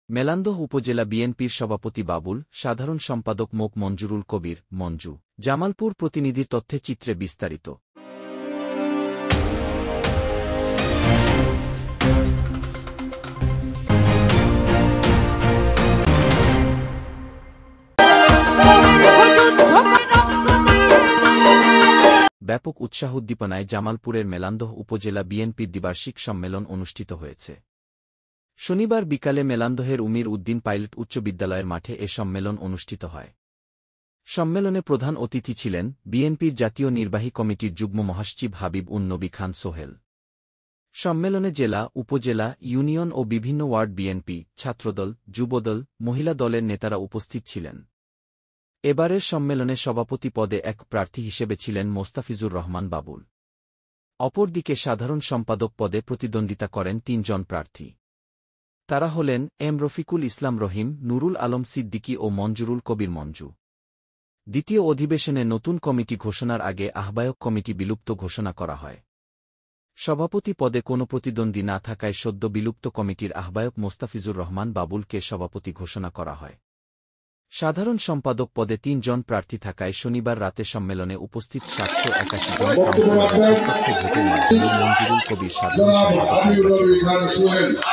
মেলান্দহ উপজেলা বিএনপির সভাপতি বাবুল, সাধারণ সম্পাদক মোক মঞ্জুরুল কবির, মঞ্জু। জামালপুর প্রতিনিধির তথ্যে চিত্রে বিস্তারিত। ব্যাপক উৎসাহোদ্দীপনায় জামালপুরের মেলান্দহ উপজেলা বিএনপির দ্বিবার্ষিক সম্মেলন অনুষ্ঠিত হয়েছে। শনিবার বিকালে মেলান্দহের উমির উদ্দিন পাইলট উচ্চ বিদ্যালয়ের মাঠে এ সম্মেলন অনুষ্ঠিত হয়। সম্মেলনে প্রধান অতিথি ছিলেন বিএনপির জাতীয় নির্বাহী কমিটির যুগ্ম মহাসচিব হাবিব উন নবী খান সোহেল। সম্মেলনে জেলা, উপজেলা, ইউনিয়ন ও বিভিন্ন ওয়ার্ড বিএনপি, ছাত্রদল, যুবদল, মহিলা দলের নেতারা উপস্থিত ছিলেন। এবারের সম্মেলনে সভাপতি পদে এক প্রার্থী হিসেবে ছিলেন মোস্তাফিজুর রহমান বাবুল। অপরদিকে সাধারণ সম্পাদক পদে প্রতিদ্বন্দ্বিতা করেন ৩ জন প্রার্থী। তারা হলেন এম রফিকুল ইসলাম রহিম, নুরুল আলম সিদ্দিকী ও মঞ্জুরুল কবির মঞ্জু। দ্বিতীয় অধিবেশনে নতুন কমিটি ঘোষণার আগে আহ্বায়ক কমিটি বিলুপ্ত ঘোষণা করা হয়। সভাপতি পদে কোনো প্রতিদ্বন্দ্বী না থাকায় সদ্য বিলুপ্ত কমিটির আহ্বায়ক মোস্তাফিজুর রহমান বাবুলকে সভাপতি ঘোষণা করা হয়। সাধারণ সম্পাদক পদে ৩ জন প্রার্থী থাকায় শনিবার রাতে সম্মেলনে উপস্থিত ৭৮১ জন কাউন্সিলরের প্রত্যক্ষ ভোটের মাধ্যমে মঞ্জুরুল কবির সাধারণ সম্পাদক নির্বাচিত হন।